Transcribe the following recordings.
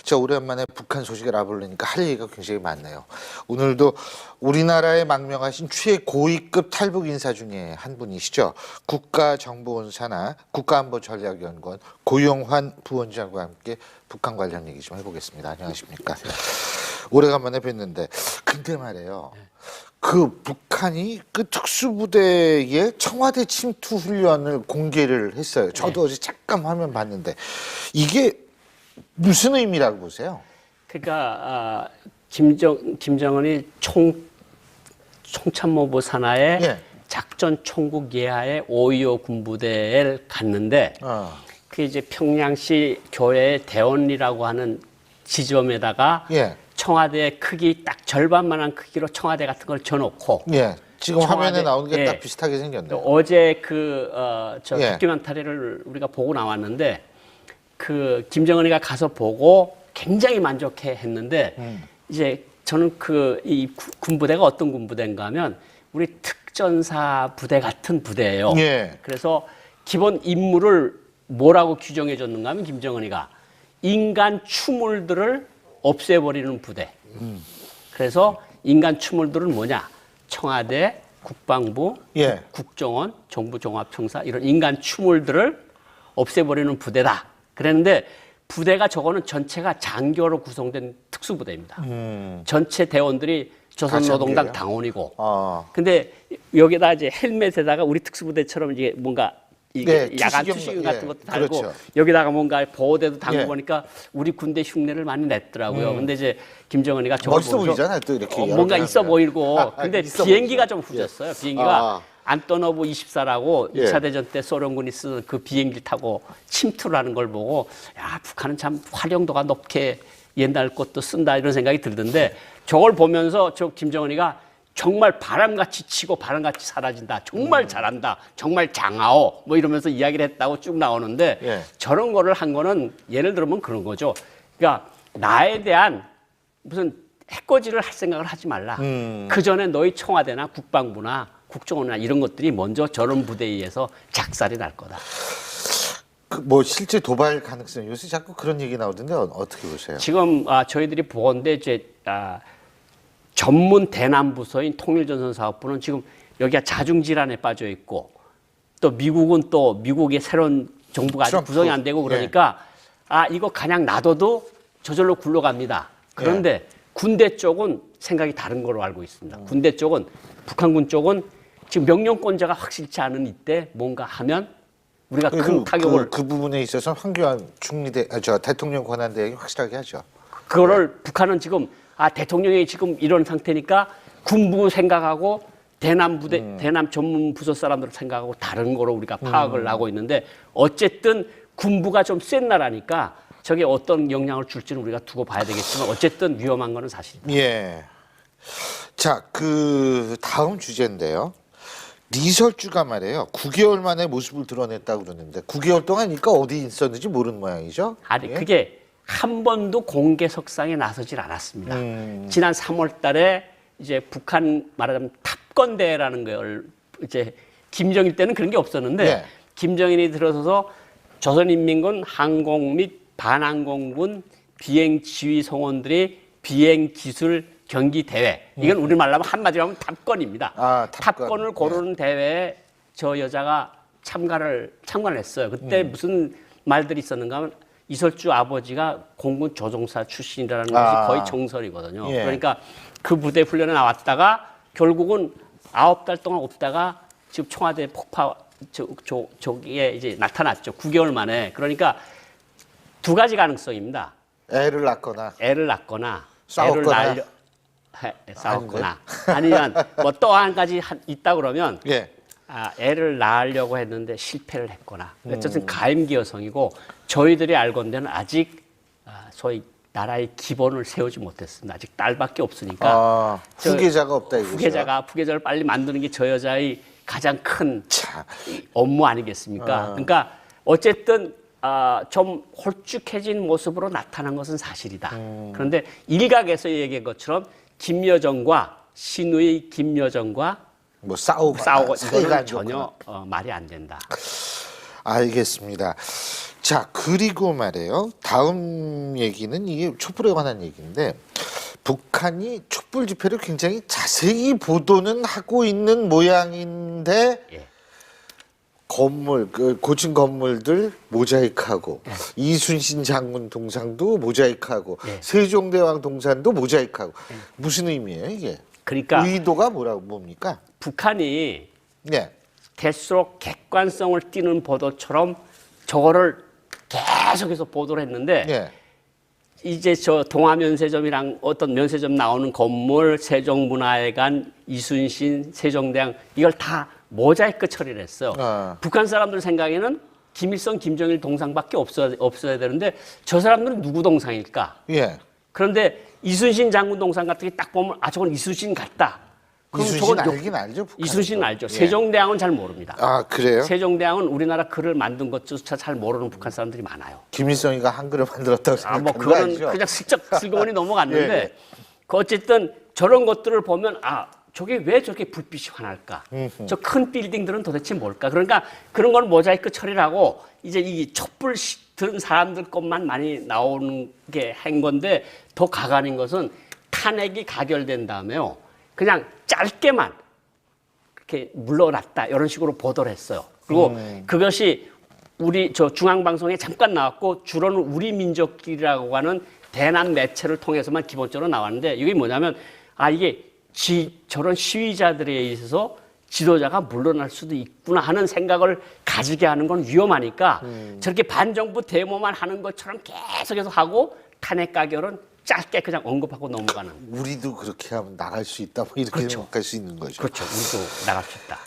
제가 오랜만에 북한 소식을 알아보려니까 할 얘기가 굉장히 많네요. 오늘도 우리나라에 망명하신 최고위급 탈북 인사 중에 한 분이시죠. 국가정보원사나 국가안보전략연구원 고용환 부원장과 함께 북한 관련 얘기 좀 해보겠습니다. 안녕하십니까. 오래간만에 뵀는데 근데 말이에요. 그 북한이 그 특수부대의 청와대 침투 훈련을 공개를 했어요. 저도 어제 잠깐 화면 봤는데 이게 무슨 의미라고 보세요? 그러니까 김정은이 총참모부 산하의 작전 총국 예하의 525 군부대를 갔는데 그 이제 평양시 교회의 대원리라고 하는 지점에다가 청와대 크기 딱 절반만한 크기로 청와대 같은 걸 져놓고 지금 화면에 나오는 게 딱 비슷하게 생겼네요. 어제 다큐멘터리를 우리가 보고 나왔는데 그 김정은이가 가서 보고 굉장히 만족해 했는데 이제 저는 이 군부대가 어떤 군부대인가 하면 우리 특전사 부대 같은 부대예요. 그래서 기본 임무를 뭐라고 규정해 줬는가 하면 김정은이가 인간 추물들을 없애버리는 부대. 그래서 인간 추물들은 뭐냐? 청와대, 국방부, 국정원, 정부종합청사 이런 인간 추물들을 없애버리는 부대다. 그랬는데 부대가 저거는 전체가 장교로 구성된 특수부대입니다. 전체 대원들이 조선노동당 당원이고. 근데 여기다 이제 헬멧에다가 우리 특수부대처럼 이제 뭔가 이게 야간 투시경 같은 것도 달고 여기다가 뭔가 보호대도 달고 보니까 우리 군대 흉내를 많이 냈더라고요. 근데 이제 김정은이가 저걸 멋있어 보이잖아요. 또 이렇게 뭔가 있어 보이고 근데 비행기가 좀 후졌어요. 비행기가 안토노브 24라고 2차 대전 때 소련군이 쓰던 그 비행기를 타고 침투를 하는 걸 보고 야 북한은 참 활용도가 높게 옛날 것도 쓴다 이런 생각이 들던데 저걸 보면서 저 김정은이가 정말 바람같이 치고 바람같이 사라진다. 정말 잘한다. 정말 장하오. 뭐 이러면서 이야기를 했다고 쭉 나오는데 저런 거를 한 거는 예를 들면 그런 거죠. 그러니까 나에 대한 무슨 해코지를 할 생각을 하지 말라. 그 전에 너희 청와대나 국방부나 국정원이나 이런 것들이 먼저 저런 부대에 의해서 작살이 날 거다. 뭐 실제 도발 가능성 요새 자꾸 그런 얘기 나오던데 어떻게 보세요? 지금 저희들이 보건대 이제 전문 대남 부서인 통일전선사업부는 지금 여기가 자중질환에 빠져 있고 또 미국의 새로운 정부가 아직 구성이 안 되고 그러니까 이거 그냥 놔둬도 저절로 굴러갑니다. 그런데 군대 쪽은 생각이 다른 걸로 알고 있습니다. 군대 쪽은 북한군 쪽은 지금 명령권자가 확실치 않은 이때 뭔가 하면 우리가 큰 타격을 그 부분에 있어서 황교안 대통령 권한대행이 확실하게 하죠. 그거를 북한은 지금 대통령이 지금 이런 상태니까 군부 생각하고 대남 부대, 대남 전문 부서 사람들 생각하고 다른 거로 우리가 파악을 하고 있는데 어쨌든 군부가 좀 센 나라니까 저게 어떤 영향을 줄지는 우리가 두고 봐야 되겠지만 어쨌든 위험한 거는 사실입니다. 자, 그 다음 주제인데요. 리설주가 말이에요. 9개월 만에 모습을 드러냈다고 그러는데 9개월 동안이니까 어디 있었는지 모르는 모양이죠? 그게 한 번도 공개석상에 나서질 않았습니다. 지난 3월 달에 이제 북한 말하자면 탑건대라는 걸 이제 김정일 때는 그런 게 없었는데 김정일이 들어서서 조선인민군 항공 및 반항공군 비행 지휘 성원들이 비행 기술 경기 대회. 이건 우리말로 하면 한마디로 하면 탑건입니다. 탑건을 고르는 대회에 저 여자가 참가를 했어요. 그때 무슨 말들이 있었는가 하면 이설주 아버지가 공군 조종사 출신이라는 것이 거의 정설이거든요. 그러니까 그 부대 훈련에 나왔다가 결국은 9달 동안 없다가 지금 청와대 저기에 이제 나타났죠. 9개월 만에. 그러니까 두 가지 가능성입니다. 애를 낳거나 싸웠거나 아니면 뭐 또 한 가지 있다 그러면 애를 낳으려고 했는데 실패를 했거나 어쨌든 가임기 여성이고 저희들이 알건대는 아직 소위 나라의 기본을 세우지 못했습니다. 아직 딸밖에 없으니까 후계자가 없다 이거죠. 후계자를 빨리 만드는 게 저 여자의 가장 큰 업무 아니겠습니까? 그러니까 어쨌든 좀 홀쭉해진 모습으로 나타난 것은 사실이다. 그런데 일각에서 얘기한 것처럼 김여정과 신우의 김여정과 뭐 싸우고 이거는 전혀 말이 안 된다. 알겠습니다. 자, 그리고 말이에요. 다음 얘기는 이게 촛불에 관한 얘기인데 북한이 촛불 집회를 굉장히 자세히 보도는 하고 있는 모양인데 예. 건물, 그 고층 건물들 모자이크하고 이순신 장군 동상도 모자이크하고 세종대왕 동산도 모자이크하고 무슨 의미예요 이게? 그러니까 의도가 뭡니까? 북한이 네. 될수록 객관성을 띠는 보도처럼 저거를 계속해서 보도를 했는데 네. 이제 저 동아면세점이랑 어떤 면세점 나오는 건물, 세종문화회관, 이순신, 세종대왕 이걸 다 모자이크 처리를 했어요. 북한 사람들 생각에는 김일성, 김정일 동상밖에 없어야 되는데 저 사람들은 누구 동상일까? 예. 그런데 이순신 장군 동상 같은 게 딱 보면 아 저건 이순신 같다. 그럼 이순신 저건 알긴 알죠? 북한에서. 이순신 알죠. 예. 세종대왕은 잘 모릅니다. 아 그래요? 세종대왕은 우리나라 글을 만든 것조차 잘 모르는 북한 사람들이 많아요. 김일성이가 한글을 만들었다고 생각하는 뭐 거 그거는 아니죠? 그냥 슬쩍 넘어갔는데 예, 예. 그 어쨌든 저런 것들을 보면 아 저게 왜 저렇게 불빛이 환할까? 저 큰 빌딩들은 도대체 뭘까? 그러니까 그런 건 모자이크 처리를 하고 이제 이 촛불 든 사람들 것만 많이 나오는 게 한 건데 더 가관인 것은 탄핵이 가결된 다음에요. 그냥 짧게만 이렇게 물러났다 이런 식으로 보도를 했어요. 그리고 그것이 우리 저 중앙방송에 잠깐 나왔고 주로는 우리 민족끼리라고 하는 대남 매체를 통해서만 기본적으로 나왔는데 이게 뭐냐면 아 이게 저런 시위자들에 의해서 지도자가 물러날 수도 있구나 하는 생각을 가지게 하는 건 위험하니까 저렇게 반정부 데모만 하는 것처럼 계속해서 하고 탄핵 가결은 짧게 그냥 언급하고 넘어가는. 우리도 그렇게 하면 나갈 수 있다. 뭐 이렇게 그렇죠. 생각할 수 있는 거죠. 그렇죠. 우리도 나갈 수 있다.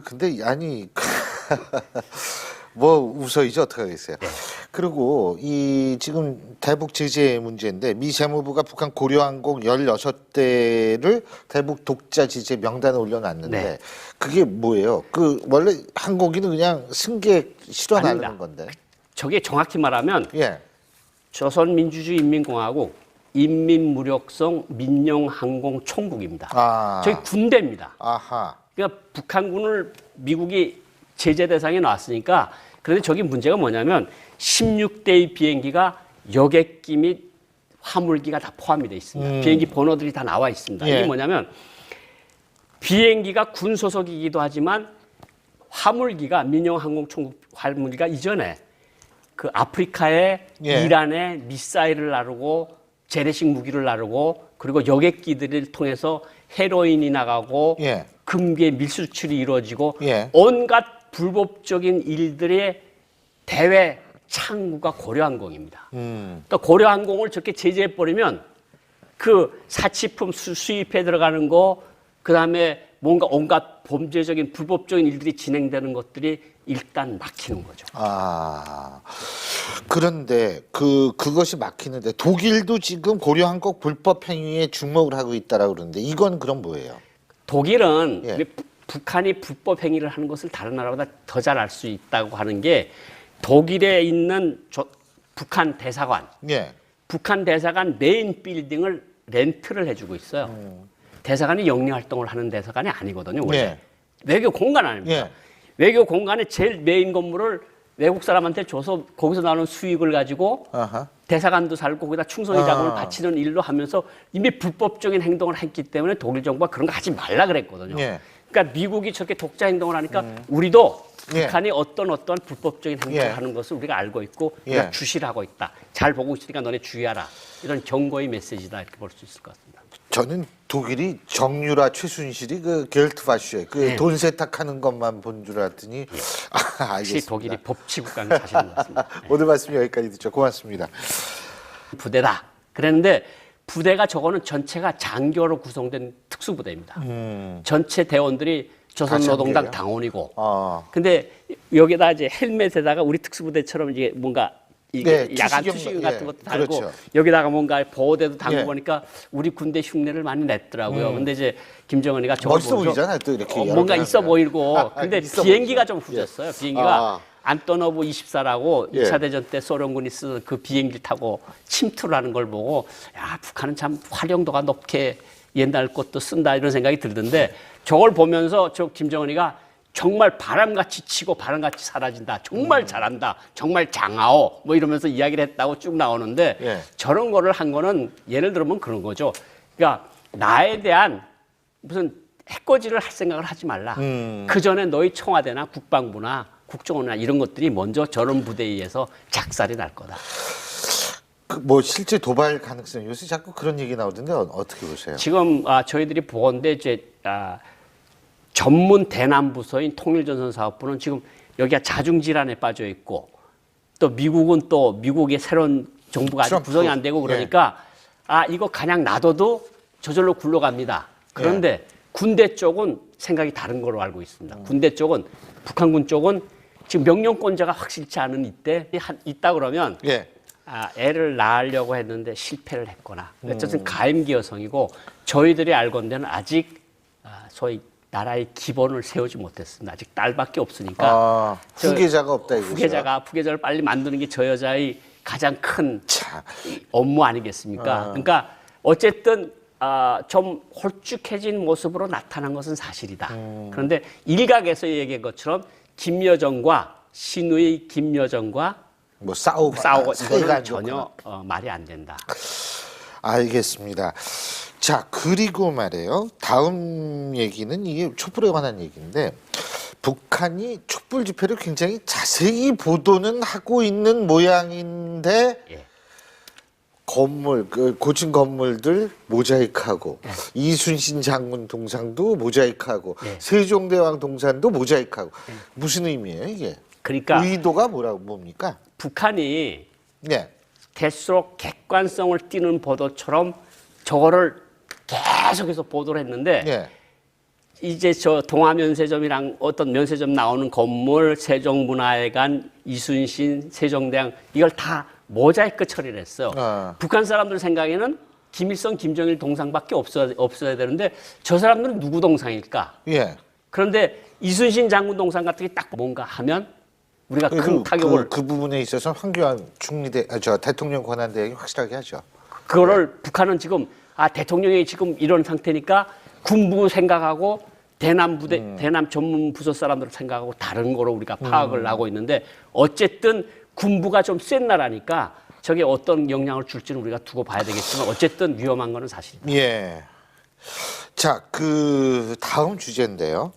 근데 아니 뭐 웃어이지 어떻게 하겠어요. 네. 그리고 이 지금 대북 제재 문제인데 미 재무부가 북한 고려항공 16대를 대북 독자 제재 명단에 올려놨는데 네. 그게 뭐예요? 그 원래 항공기는 그냥 승객 실어 아닙니다. 나르는 건데. 저게 정확히 말하면 예. 조선민주주의인민공화국 인민무력성 민영항공총국입니다. 아. 저희 군대입니다. 아하. 그러니까 북한군을 미국이 제재 대상에 놨으니까 그런데 저기 문제가 뭐냐면 16대의 비행기가 여객기 및 화물기가 다 포함이 되어 있습니다. 비행기 번호들이 다 나와 있습니다. 예. 이게 뭐냐면 비행기가 군 소속이기도 하지만 화물기가 민영항공총국 화물기가 이전에 그 아프리카에 예. 이란에 미사일을 나르고 재래식 무기를 나르고 그리고 여객기들을 통해서 헤로인이 나가고 예. 금괴 밀수출이 이루어지고 예. 온갖 불법적인 일들의 대외 창구가 고려항공입니다. 또 고려항공을 저렇게 제재해버리면 그 사치품 수입해 들어가는 거 그다음에 뭔가 온갖 범죄적인 불법적인 일들이 진행되는 것들이 일단 막히는 거죠. 아. 그런데 그것이 막히는데 독일도 지금 고려항공 불법 행위에 주목을 하고 있다라고 그러는데 이건 그럼 뭐예요? 독일은 예. 왜 북한이 불법 행위를 하는 것을 다른 나라보다 더 잘 알 수 있다고 하는 게 독일에 있는 북한 대사관, 예. 북한 대사관 메인 빌딩을 렌트를 해주고 있어요. 대사관이 영리 활동을 하는 대사관이 아니거든요. 원래 예. 외교 공간 아닙니다. 예. 외교 공간의 제일 메인 건물을 외국 사람한테 줘서 거기서 나오는 수익을 가지고 아하. 대사관도 살고 거기다 충성의 자금을 바치는 일로 하면서 이미 불법적인 행동을 했기 때문에 독일 정부가 그런 거 하지 말라 그랬거든요. 예. 그러니까 미국이 저렇게 독자 행동을 하니까 우리도 예. 북한이 어떠한 불법적인 행동을 예. 하는 것을 우리가 알고 있고 예. 우리가 주시를 하고 있다. 잘 보고 있으니까 너네 주의하라. 이런 경고의 메시지다 이렇게 볼 수 있을 것 같습니다. 저는 독일이 정유라 최순실이 그 겔트바슈에 그 돈 세탁하는 것만 본 줄 알았더니 아, 역시 알겠습니다. 독일이 법치국가는 사실인 것 같습니다. 오늘 말씀 여기까지 듣죠. 고맙습니다. 부대다. 그랬는데 부대가 저거는 전체가 장교로 구성된 특수부대입니다. 전체 대원들이 조선노동당 장교예요? 당원이고. 아. 근데 여기다 이제 헬멧에다가 우리 특수부대처럼 이게 뭔가 이게 네, 야간 투시경, 투시경 같은 예, 것도 달고 그렇죠. 여기다가 뭔가 보호대도 달고 예. 보니까 우리 군대 흉내를 많이 냈더라고요. 근데 이제 김정은이가 저걸 멋있어 보면서 보이잖아요. 또 이렇게 여러 뭔가 개 있어 하면. 보이고 근데 있어 비행기가 보이죠. 좀 후졌어요. 비행기가 아. 안토노브 24라고 예. 2차 대전 때 소련군이 쓰던 그 비행기를 타고 침투를 하는 걸 보고 야 북한은 참 활용도가 높게 옛날 것도 쓴다 이런 생각이 들던데 저걸 보면서 저 김정은이가 정말 바람같이 치고 바람같이 사라진다. 정말 잘한다. 정말 장하오. 뭐 이러면서 이야기를 했다고 쭉 나오는데 예. 저런 거를 한 거는 예를 들면 그런 거죠. 그러니까 나에 대한 무슨 해코지를 할 생각을 하지 말라. 그 전에 너희 청와대나 국방부나 국정원이나 이런 것들이 먼저 저런 부대에 의해서 작살이 날 거다. 뭐 실제 도발 가능성 요새 자꾸 그런 얘기 나오던데 어떻게 보세요? 지금 저희들이 보건대 이제 전문 대남 부서인 통일전선사업부는 지금 여기가 자중질환에 빠져 있고 또 미국은 또 미국의 새로운 정부가 아직 트럼프. 구성이 안 되고 그러니까 이거 그냥 놔둬도 저절로 굴러갑니다. 그런데 군대 쪽은 생각이 다른 걸로 알고 있습니다. 군대 쪽은 북한군 쪽은 지금 명령권자가 확실치 않은 이때 있다 그러면 예. 애를 낳으려고 했는데 실패를 했거나 어쨌든 가임기 여성이고 저희들이 알건대는 아직 소위 나라의 기본을 세우지 못했습니다. 아직 딸밖에 없으니까 후계자가 없다 이거죠. 후계자를 빨리 만드는 게 저 여자의 가장 큰 참. 업무 아니겠습니까? 그러니까 어쨌든 좀 홀쭉해진 모습으로 나타난 것은 사실이다. 그런데 일각에서 얘기한 것처럼 김여정과 신우의 김여정과 뭐 싸우고 사이가 이거는 안 전혀 좋구나. 말이 안 된다. 알겠습니다. 자, 그리고 말이에요. 다음 얘기는 이게 촛불에 관한 얘기인데 북한이 촛불 집회를 굉장히 자세히 보도는 하고 있는 모양인데 예. 건물, 그 고층 건물들 모자이크하고 이순신 장군 동상도 모자이크하고 세종대왕 동산도 모자이크하고 무슨 의미예요 이게? 그러니까 의도가 뭡니까? 북한이 네. 될수록 객관성을 띠는 보도처럼 저거를 계속해서 보도를 했는데 네. 이제 저 동아면세점이랑 어떤 면세점 나오는 건물, 세종문화회관, 이순신, 세종대왕 이걸 다 모자이크 처리를 했어요. 북한 사람들 생각에는 김일성, 김정일 동상밖에 없어야 되는데 저 사람들은 누구 동상일까? 예. 그런데 이순신 장군 동상 같은 게 딱 뭔가 하면 우리가 큰 타격을 그 부분에 있어서 황교안 대통령 권한대행이 확실하게 하죠. 그거를 북한은 지금 대통령이 지금 이런 상태니까 군부 생각하고 대남 부대 대남 전문 부서 사람들 생각하고 다른 거로 우리가 파악을 하고 있는데 어쨌든 군부가 좀 센 나라니까 저게 어떤 영향을 줄지는 우리가 두고 봐야 되겠지만 어쨌든 위험한 거는 사실입니다. 예. 자, 그 다음 주제인데요.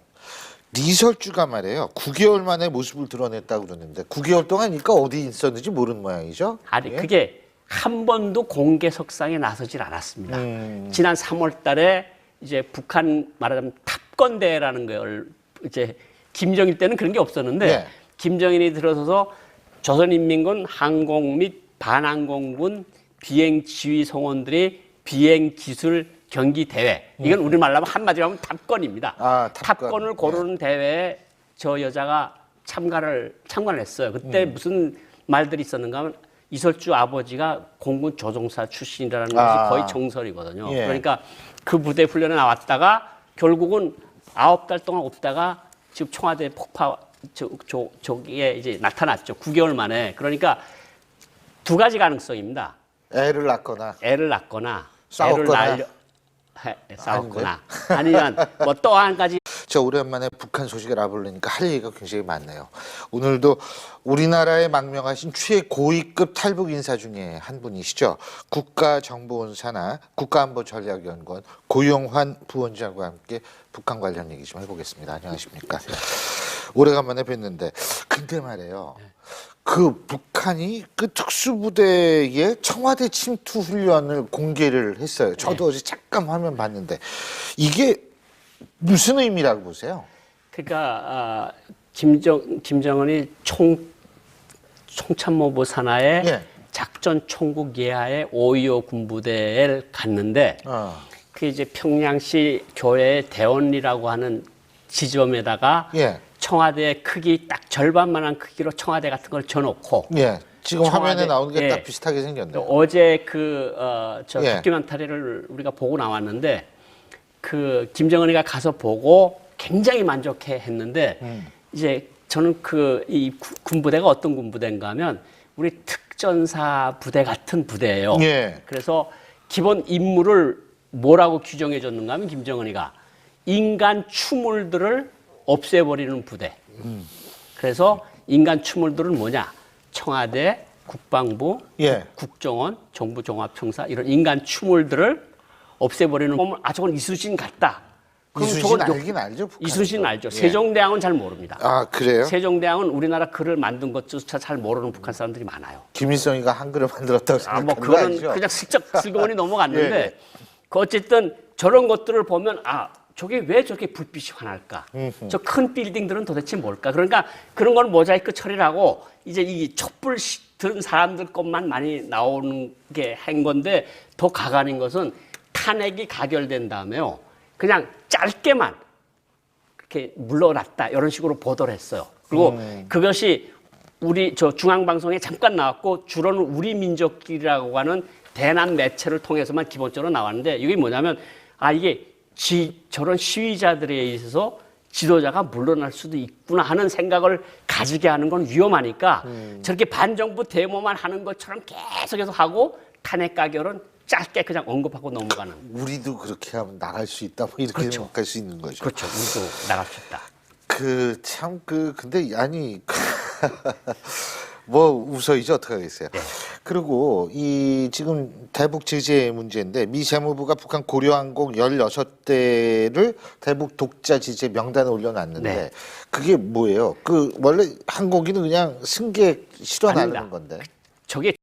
리설주가 말이에요. 9개월 만에 모습을 드러냈다고 그러는데 9개월 동안이니까 어디 있었는지 모르는 모양이죠? 아니 예? 그게 한 번도 공개석상에 나서질 않았습니다. 지난 3월 달에 이제 북한 말하자면 탑건대라는 걸 이제 김정일 때는 그런 게 없었는데 예. 김정일이 들어서서 조선인민군 항공 및 반항공군 비행 지휘 성원들이 비행 기술 경기 대회 이건 우리말로 하면 한마디로 하면 탑건입니다. 탑건을 고르는 대회에 저 여자가 참관을 했어요. 그때 무슨 말들이 있었는가 하면 이설주 아버지가 공군 조종사 출신이라는 것이 거의 정설이거든요. 예. 그러니까 그 부대 훈련에 나왔다가 결국은 9달 동안 없다가 지금 청와대 폭파 저기에 이제 나타났죠. 9개월 만에. 그러니까 두 가지 가능성입니다. 애를 낳거나 싸웠거나 싸웠거나 아니면 뭐 또 한 가지 저 오랜만에 북한 소식을 알아보려니까 할 얘기가 굉장히 많네요. 오늘도 우리나라에 망명하신 최고위급 탈북 인사 중에 한 분이시죠. 국가정보원사나 국가안보전략연구원 고용환 부원장과 함께 북한 관련 얘기 좀 해보겠습니다. 안녕하십니까. 오래간만에 뵀는데 근데 말이에요. 그 북한이 그 특수부대의 청와대 침투 훈련을 공개를 했어요. 저도 어제 잠깐 화면 봤는데 이게 무슨 의미라고 보세요? 그러니까 김정은이 총참모부 산하의 작전 총국 예하의 525 군부대에 갔는데 그 이제 평양시 교회의 대원리라고 하는 지점에다가 청와대 크기 딱 절반만한 크기로 청와대 같은 걸 져놓고 지금 화면에 나오는 게 딱 비슷하게 생겼네요. 어제 다큐멘터리를 우리가 보고 나왔는데 그 김정은이가 가서 보고 굉장히 만족해 했는데 이제 저는 이 군부대가 어떤 군부대인가 하면 우리 특전사 부대 같은 부대예요. 그래서 기본 임무를 뭐라고 규정해 줬는가 하면 김정은이가 인간 추물들을 없애버리는 부대. 그래서 인간 추물들은 뭐냐? 청와대, 국방부, 예. 국정원, 정부종합청사 이런 인간 추물들을 없애버리는 보면 저건 이순신 같다. 그럼 이순신 저건 알긴 알죠? 북한에서. 이순신 알죠. 예. 세종대왕은 잘 모릅니다. 아 그래요? 세종대왕은 우리나라 글을 만든 것조차 잘 모르는 북한 사람들이 많아요. 김일성이가 한글을 만들었다고 생각하는 뭐 거 그거는 아니죠? 그냥 슬쩍 넘어갔는데 예, 예. 그 어쨌든 저런 것들을 보면 저게 왜 저렇게 불빛이 환할까? 저 큰 빌딩들은 도대체 뭘까? 그러니까 그런 건 모자이크 처리를 하고 이제 이 촛불 든 사람들 것만 많이 나오는 게 한 건데 더 가관인 것은 탄핵이 가결된 다음에요. 그냥 짧게만 그렇게 물러났다 이런 식으로 보도를 했어요. 그리고 그것이 우리 중앙방송에 잠깐 나왔고 주로는 우리 민족이라고 하는 대남 매체를 통해서만 기본적으로 나왔는데 이게 뭐냐면 이게 저런 시위자들에 의해서 지도자가 물러날 수도 있구나 하는 생각을 가지게 하는 건 위험하니까 저렇게 반정부 데모만 하는 것처럼 계속해서 하고 탄핵 가결은 짧게 그냥 언급하고 넘어가는. 우리도 그렇게 하면 나갈 수 있다. 뭐 이렇게 그렇죠. 생각할 수 있는 거죠. 그렇죠. 우리도 나갈 수 있다. 근데 아니 뭐 웃어이지 어떻게 하겠어요. 네. 그리고 이 지금 대북 제재 문제인데 미 재무부가 북한 고려항공 16대를 대북 독자 제재 명단에 올려놨는데 네. 그게 뭐예요? 그 원래 항공기는 그냥 승객 실어 아닙니다. 나르는 건데. 저게